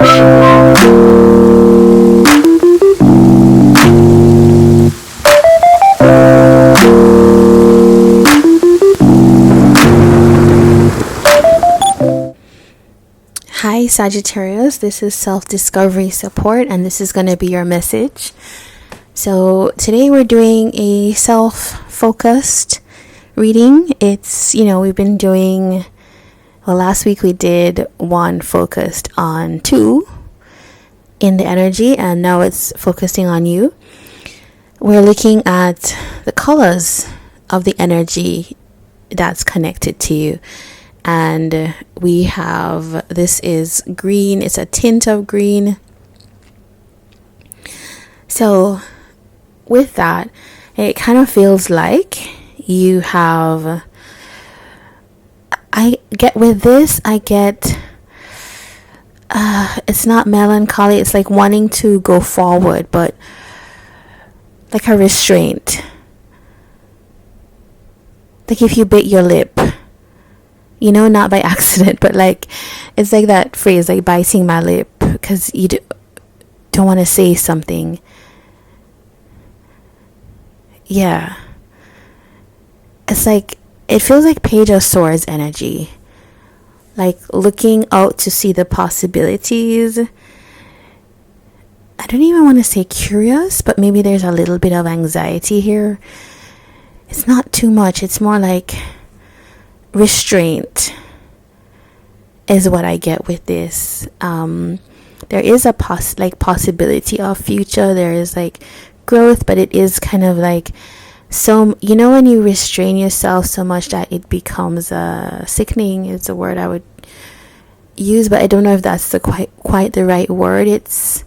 Hi Sagittarius, this is self-discovery support and this is going to be your message. So today we're doing a self-focused reading. We've been doing, last week we did one focused on two in the energy, and now it's focusing on you. We're looking at the colors of the energy that's connected to you. And we have, this is green, it's a tint of green. So with that, it kind of feels like you have, it's not melancholy, it's like wanting to go forward, but like a restraint. Like if you bit your lip, not by accident, but like, it's like that phrase, like biting my lip, because you don't want to say something. Yeah. It's like, it feels like Page of Swords energy. Like looking out to see the possibilities. I don't even want to say curious, but maybe there's a little bit of anxiety here. It's not too much. It's more like restraint is what I get with this. There is a possibility of future. There is like growth, but it is kind of like, so when you restrain yourself so much that it becomes sickening is a word I would use, but I don't know if that's the quite the right word. It's,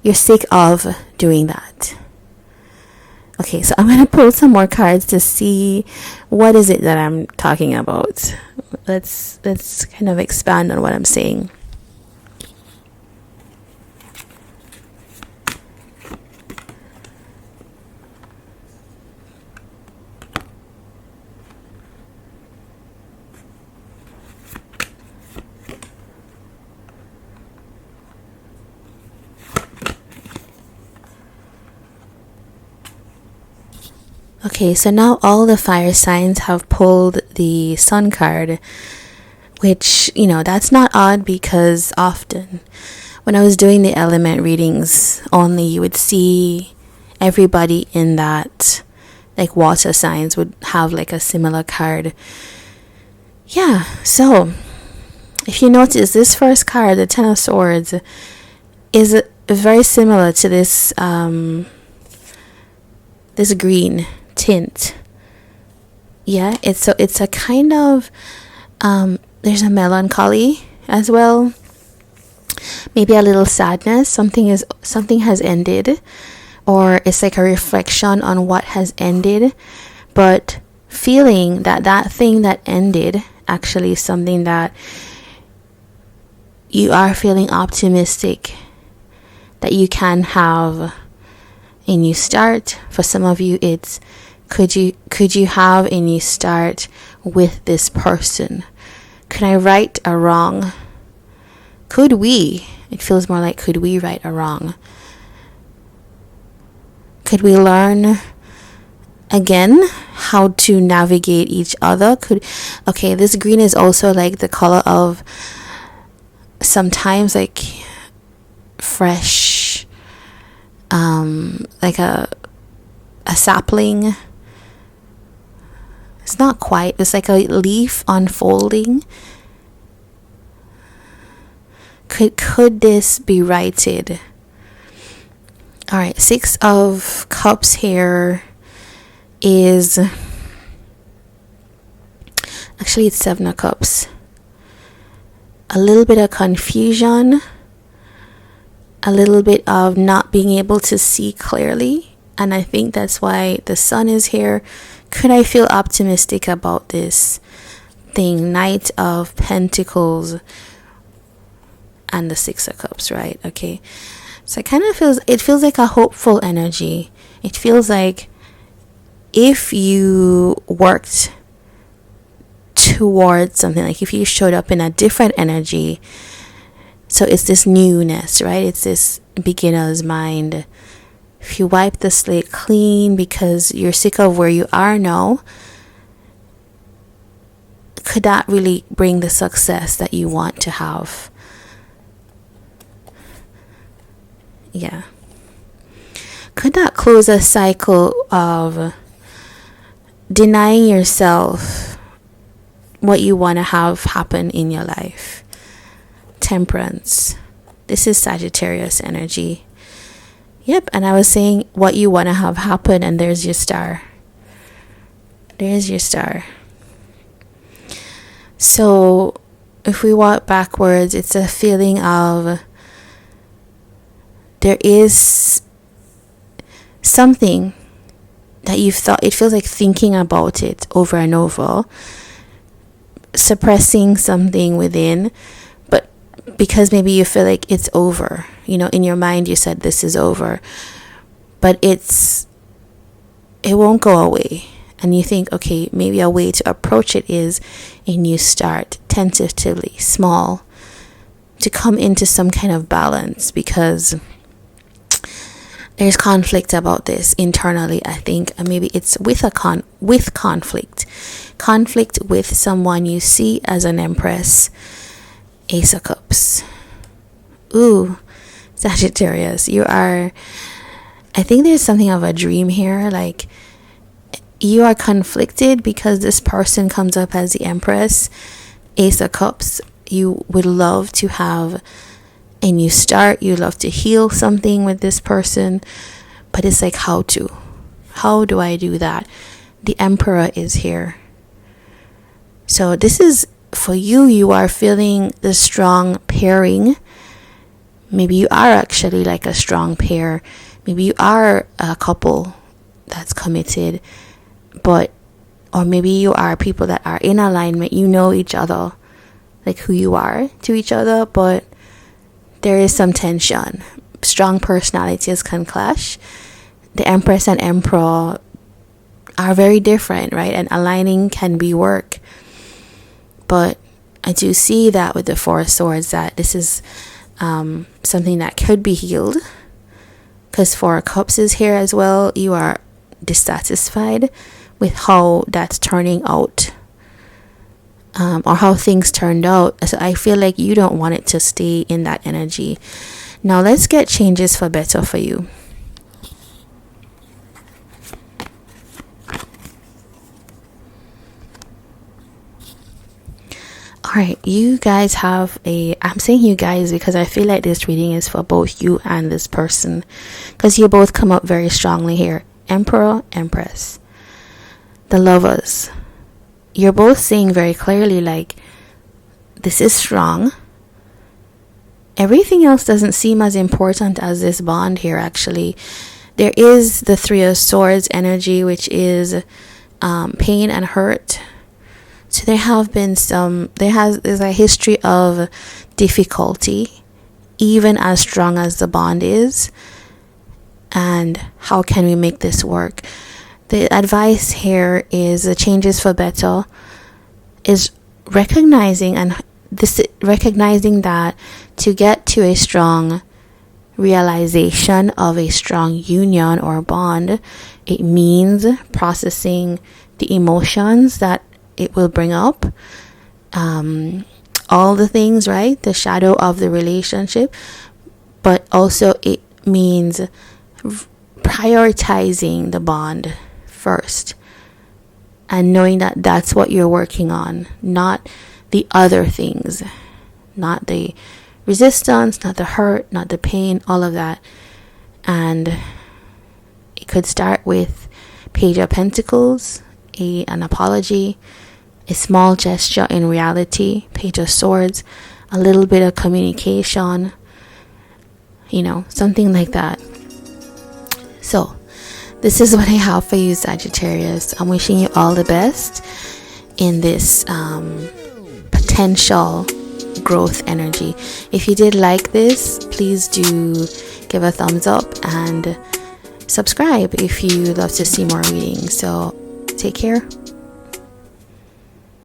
you're sick of doing that. Okay, so I'm going to pull some more cards to see what is it that I'm talking about. Let's kind of expand on what I'm saying. Okay, so now all the fire signs have pulled the Sun card, which, that's not odd, because often when I was doing the element readings only, you would see everybody in that, like water signs would have like a similar card. Yeah, so if you notice, this first card, the Ten of Swords, is very similar to this this green tint. Yeah, it's a kind of there's a melancholy as well, maybe a little sadness. Something has ended, or it's like a reflection on what has ended, but feeling that thing that ended actually is something that you are feeling optimistic that you can have a new start. For some of you, it's could you have a new start with this person? Could I right a wrong? Could we? It feels more like, could we right a wrong? Could we learn again how to navigate each other? Okay, this green is also like the color of sometimes like fresh, like a sapling. It's not quite, it's like a leaf unfolding. Could this be righted? All right, Six of Cups here is actually, it's Seven of Cups. A little bit of confusion, a little bit of not being able to see clearly, and I think that's why the Sun is here. Could I feel optimistic about this thing? Knight of Pentacles and the Six of Cups, right? Okay, so it feels like a hopeful energy. It feels like if you worked towards something, like if you showed up in a different energy, So it's this newness, right? It's this beginner's mind. If you wipe the slate clean because you're sick of where you are now, could that really bring the success that you want to have? Yeah. Could that close a cycle of denying yourself what you want to have happen in your life? Temperance. This is Sagittarius energy. Yep, and I was saying what you want to have happen, and there's your star. There's your star. So if we walk backwards, it's a feeling of there is something that you've thought, it feels like thinking about it over and over, suppressing something within, but because maybe you feel like it's over, in your mind you said this is over, but it won't go away. And you think, okay, maybe a way to approach it is a new start, tentatively, small, to come into some kind of balance, because there's conflict about this internally, I think. And maybe it's with conflict with someone you see as an empress. Ace of Cups. Ooh, Sagittarius, I think there's something of a dream here, like you are conflicted because this person comes up as the empress. Ace of Cups, you would love to have a new start, you love to heal something with this person, but it's like, how do I do that? The Emperor is here. So this is for you are feeling the strong pairing. Maybe you are actually like a strong pair, maybe you are a couple that's committed, or maybe you are people that are in alignment, each other, like who you are to each other, but there is some tension. Strong personalities can clash. The Empress and Emperor are very different, right? And aligning can be work. But I do see that with the Four of Swords, that this is something that could be healed. Because Four of Cups is here as well. You are dissatisfied with how that's turning out, or how things turned out. So I feel like you don't want it to stay in that energy. Now let's get changes for better for you. Alright, you guys I'm saying you guys because I feel like this reading is for both you and this person, because you both come up very strongly here. Emperor, Empress. The Lovers. You're both saying very clearly, like, this is strong. Everything else doesn't seem as important as this bond here, actually. There is the Three of Swords energy, which is pain and hurt. So there's a history of difficulty, even as strong as the bond is. And how can we make this work? The advice here is the changes for better is recognizing that to get to a strong realization of a strong union or bond, it means processing the emotions that it will bring up, all the things, right? The shadow of the relationship, but also it means prioritizing the bond first and knowing that that's what you're working on, not the other things, not the resistance, not the hurt, not the pain, all of that. And it could start with Page of Pentacles, an apology, a small gesture in reality, Page of Swords, a little bit of communication, something like that. So this is what I have for you, Sagittarius. I'm wishing you all the best in this potential growth energy. If you did like this, please do give a thumbs up and subscribe if you love to see more readings. So take care.